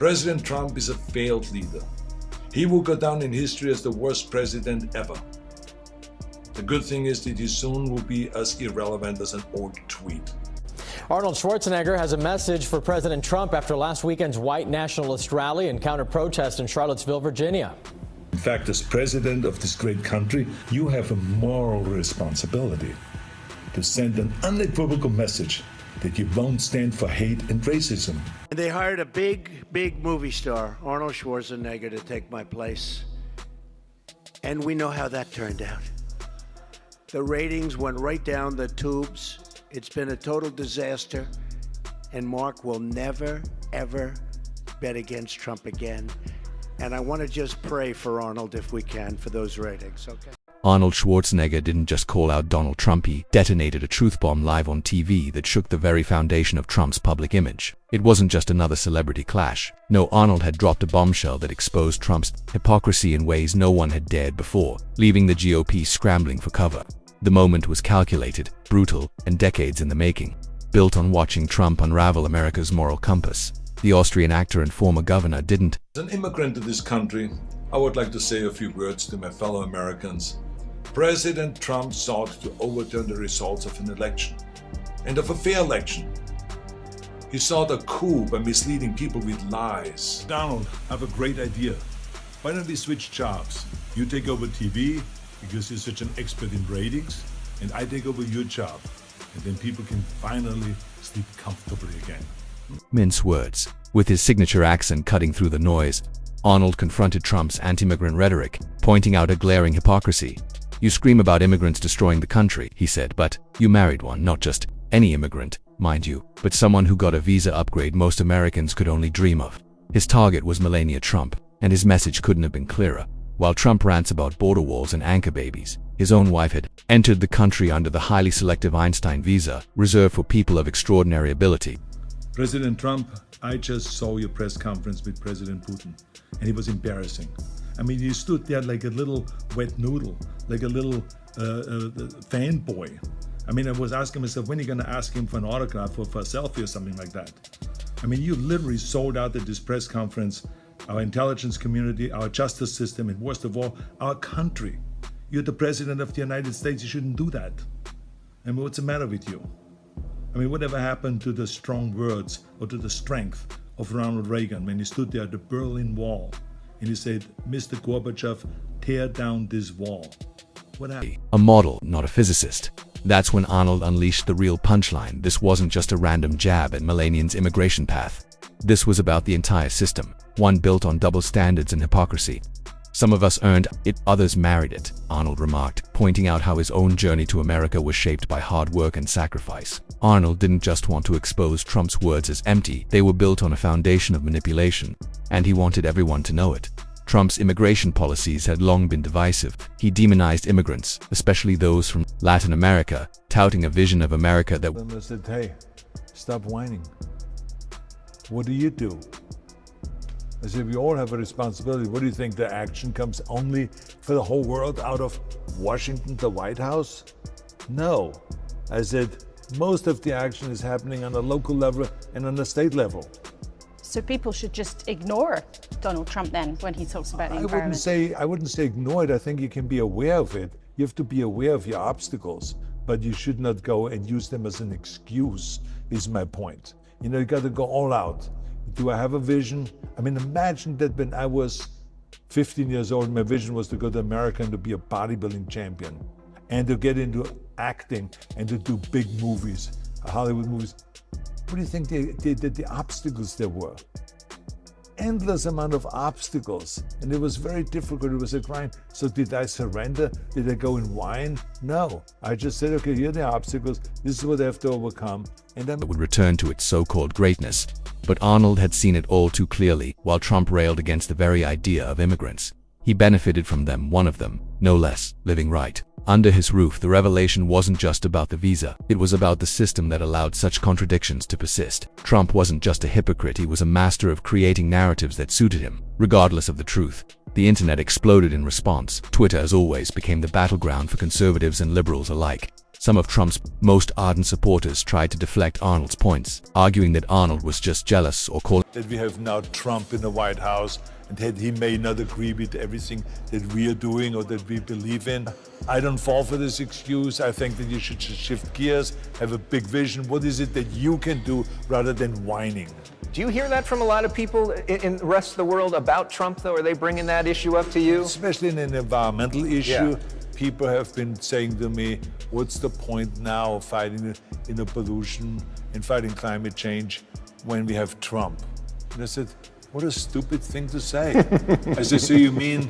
President Trump is a failed leader. He will go down in history as the worst president ever. The good thing is that he soon will be as irrelevant as an old tweet. Arnold Schwarzenegger has a message for President Trump after last weekend's white nationalist rally and counter-protest in Charlottesville, Virginia. In fact, as president of this great country, you have a moral responsibility to send an unequivocal message that you won't stand for hate and racism. And they hired a big movie star, Arnold Schwarzenegger, to take my place. And we know how that turned out. The ratings went right down the tubes. It's been a total disaster. And Mark will never, ever bet against Trump again. And I want to just pray for Arnold if we can for those ratings, okay? Arnold Schwarzenegger didn't just call out Donald Trump, he detonated a truth bomb live on TV that shook the very foundation of Trump's public image. It wasn't just another celebrity clash. No, Arnold had dropped a bombshell that exposed Trump's hypocrisy in ways no one had dared before, leaving the GOP scrambling for cover. The moment was calculated, brutal, and decades in the making, built on watching Trump unravel America's moral compass. The Austrian actor and former governor didn't. As an immigrant to this country, I would like to say a few words to my fellow Americans. President Trump sought to overturn the results of an election, and of a fair election. He sought a coup by misleading people with lies. Donald, I have a great idea. Why don't we switch jobs? You take over TV because you're such an expert in ratings, and I take over your job, and then people can finally sleep comfortably again. Mince words. With his signature accent cutting through the noise, Arnold confronted Trump's anti-immigrant rhetoric, pointing out a glaring hypocrisy. "You scream about immigrants destroying the country," he said, "but you married one, not just any immigrant, mind you, but someone who got a visa upgrade most Americans could only dream of." His target was Melania Trump, and his message couldn't have been clearer. While Trump rants about border walls and anchor babies, his own wife had entered the country under the highly selective Einstein visa, reserved for people of extraordinary ability. President Trump, I just saw your press conference with President Putin, and it was embarrassing. I mean, you stood there like a little wet noodle, like a little fanboy. I mean, I was asking myself, when are you going to ask him for an autograph or for a selfie or something like that? I mean, you literally sold out at this press conference our intelligence community, our justice system, and worst of all, our country. You're the president of the United States. You shouldn't do that. I mean, what's the matter with you? I mean, whatever happened to the strong words or to the strength of Ronald Reagan when he stood there at the Berlin Wall and he said, "Mr. Gorbachev, tear down this wall"? What happened? A model, not a physicist. That's when Arnold unleashed the real punchline. This wasn't just a random jab at Melanian's immigration path. This was about the entire system, one built on double standards and hypocrisy. "Some of us earned it, others married it," Arnold remarked, pointing out how his own journey to America was shaped by hard work and sacrifice. Arnold didn't just want to expose Trump's words as empty, they were built on a foundation of manipulation, and he wanted everyone to know it. Trump's immigration policies had long been divisive. He demonized immigrants, especially those from Latin America, touting a vision of America that I said, "Hey, stop whining. What do? I said, we all have a responsibility. What do you think, the action comes only for the whole world out of Washington, the White House? No." I said, most of the action is happening on a local level and on a state level. So people should just ignore Donald Trump then when he talks about the environment? I wouldn't say ignore it. I think you can be aware of it. You have to be aware of your obstacles, but you should not go and use them as an excuse, is my point. You know, you got to go all out. Do I have a vision? I mean, imagine that when I was 15 years old, my vision was to go to America and to be a bodybuilding champion and to get into acting and to do big movies, Hollywood movies. What do you think the obstacles there were? Endless amount of obstacles, and it was very difficult. It was a grind. So did I surrender? Did I go and whine? No. I just said, okay, here are the obstacles. This is what I have to overcome. And then it would return to its so-called greatness. But Arnold had seen it all too clearly. While Trump railed against the very idea of immigrants, he benefited from them, one of them, no less, living right under his roof. The revelation wasn't just about the visa. It was about the system that allowed such contradictions to persist. Trump wasn't just a hypocrite, he was a master of creating narratives that suited him, regardless of the truth. The internet exploded in response. Twitter, as always, became the battleground for conservatives and liberals alike. Some of Trump's most ardent supporters tried to deflect Arnold's points, arguing that Arnold was just jealous or calling That we have now Trump in the White House and that he may not agree with everything that we are doing or that we believe in. I don't fall for this excuse. I think that you should just shift gears, have a big vision. What is it that you can do rather than whining? Do you hear that from a lot of people in the rest of the world about Trump, though? Are they bringing that issue up to you? Especially in an environmental issue, people have been saying to me, what's the point now of fighting pollution and fighting climate change when we have Trump? And I said, what a stupid thing to say. I said, so you mean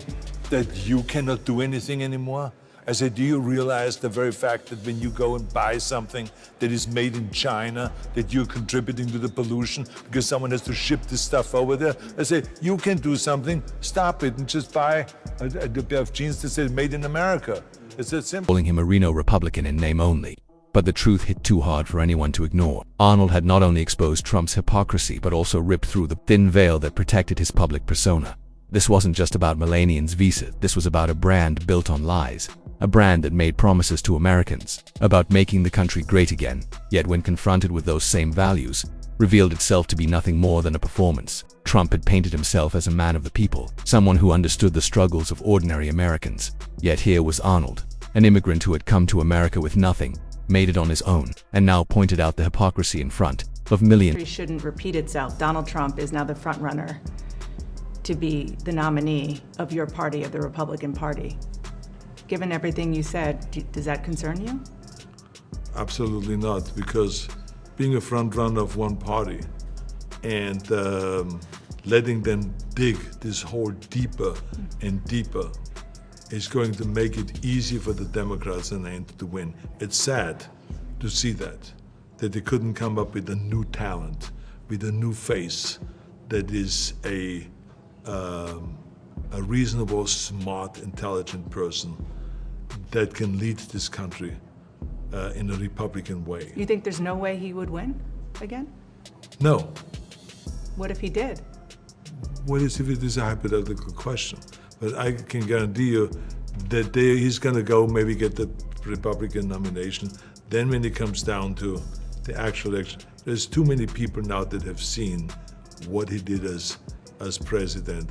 that you cannot do anything anymore? I said, do you realize the very fact that when you go and buy something that is made in China, that you're contributing to the pollution because someone has to ship this stuff over there? I said, you can do something, stop it and just buy a pair of jeans that says made in America. It's that simple. calling him a Reno Republican in name only. But the truth hit too hard for anyone to ignore. Arnold had not only exposed Trump's hypocrisy but also ripped through the thin veil that protected his public persona. This wasn't just about Melania's visa, this was about a brand built on lies. A brand that made promises to Americans about making the country great again, yet when confronted with those same values, revealed itself to be nothing more than a performance. Trump had painted himself as a man of the people, someone who understood the struggles of ordinary Americans. Yet here was Arnold, an immigrant who had come to America with nothing, made it on his own, and now pointed out the hypocrisy in front of millions. History shouldn't repeat itself. Donald Trump is now the front runner to be the nominee of your party, of the Republican Party. Given everything you said, does that concern you? Absolutely not, because being a front runner of one party and letting them dig this hole deeper and deeper is going to make it easier for the Democrats in the end to win. It's sad to see that they couldn't come up with a new talent, with a new face that is a reasonable, smart, intelligent person that can lead this country in a Republican way. You think there's no way he would win again? No. What if he did? What is if it is a hypothetical question? But I can guarantee you that he's going to go maybe get the Republican nomination. Then when it comes down to the actual election, there's too many people now that have seen what he did as president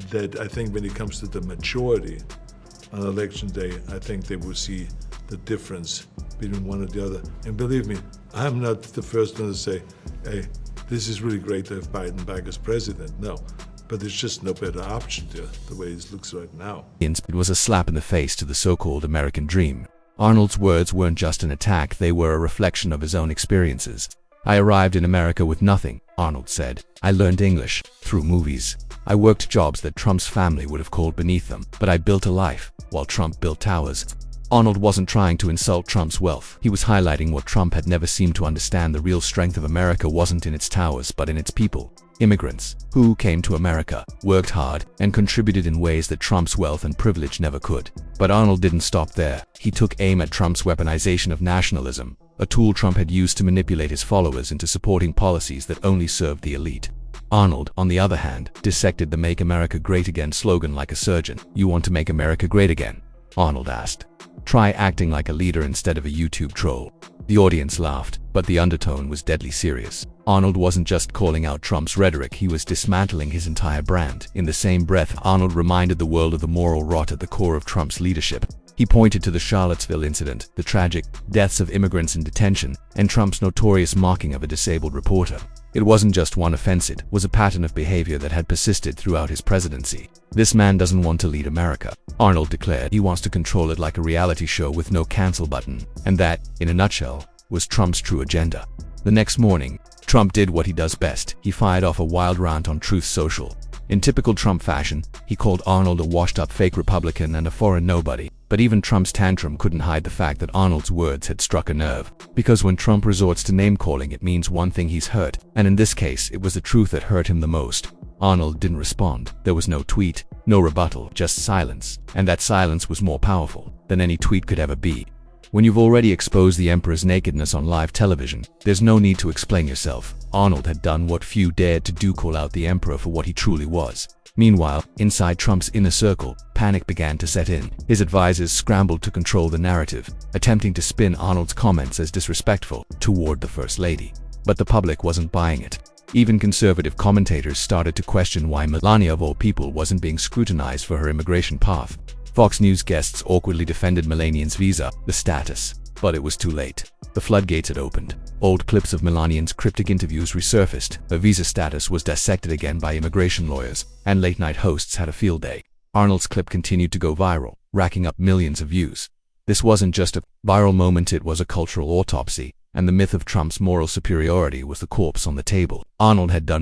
that I think when it comes to the majority on election day, I think they will see the difference between one or the other. And believe me, I'm not the first one to say, hey, this is really great to have Biden back as president. No, but there's just no better option there, the way it looks right now. It was a slap in the face to the so-called American dream. Arnold's words weren't just an attack, they were a reflection of his own experiences. I arrived in America with nothing, Arnold said. I learned English through movies. I worked jobs that Trump's family would have called beneath them, but I built a life, while Trump built towers. Arnold wasn't trying to insult Trump's wealth. He was highlighting what Trump had never seemed to understand. The real strength of America wasn't in its towers, but in its people. Immigrants, who came to America, worked hard, and contributed in ways that Trump's wealth and privilege never could. But Arnold didn't stop there. He took aim at Trump's weaponization of nationalism, a tool Trump had used to manipulate his followers into supporting policies that only served the elite. Arnold, on the other hand, dissected the Make America Great Again slogan like a surgeon. You want to make America great again? Arnold asked. Try acting like a leader instead of a YouTube troll. The audience laughed, but the undertone was deadly serious. Arnold wasn't just calling out Trump's rhetoric, he was dismantling his entire brand. In the same breath, Arnold reminded the world of the moral rot at the core of Trump's leadership. He pointed to the Charlottesville incident, the tragic deaths of immigrants in detention, and Trump's notorious mocking of a disabled reporter. It wasn't just one offense, it was a pattern of behavior that had persisted throughout his presidency. This man doesn't want to lead America, Arnold declared. He wants to control it like a reality show with no cancel button. And that, in a nutshell, was Trump's true agenda. The next morning, Trump did what he does best. He fired off a wild rant on Truth Social. In typical Trump fashion, he called Arnold a washed-up fake Republican and a foreign nobody. But even Trump's tantrum couldn't hide the fact that Arnold's words had struck a nerve. Because when Trump resorts to name-calling, it means one thing: he's hurt. And in this case, it was the truth that hurt him the most. Arnold didn't respond. There was no tweet, no rebuttal, just silence. And that silence was more powerful than any tweet could ever be. When you've already exposed the emperor's nakedness on live television, there's no need to explain yourself. Arnold had done what few dared to do: call out the emperor for what he truly was. Meanwhile, inside Trump's inner circle, panic began to set in. His advisors scrambled to control the narrative, attempting to spin Arnold's comments as disrespectful toward the First Lady. But the public wasn't buying it. Even conservative commentators started to question why Melania, of all people, wasn't being scrutinized for her immigration path. Fox News guests awkwardly defended Melania's visa, the status. But it was too late. The floodgates had opened. Old clips of Melania's cryptic interviews resurfaced. Her visa status was dissected again by immigration lawyers, and late-night hosts had a field day. Arnold's clip continued to go viral, racking up millions of views. This wasn't just a viral moment, it was a cultural autopsy, and the myth of Trump's moral superiority was the corpse on the table. Arnold had done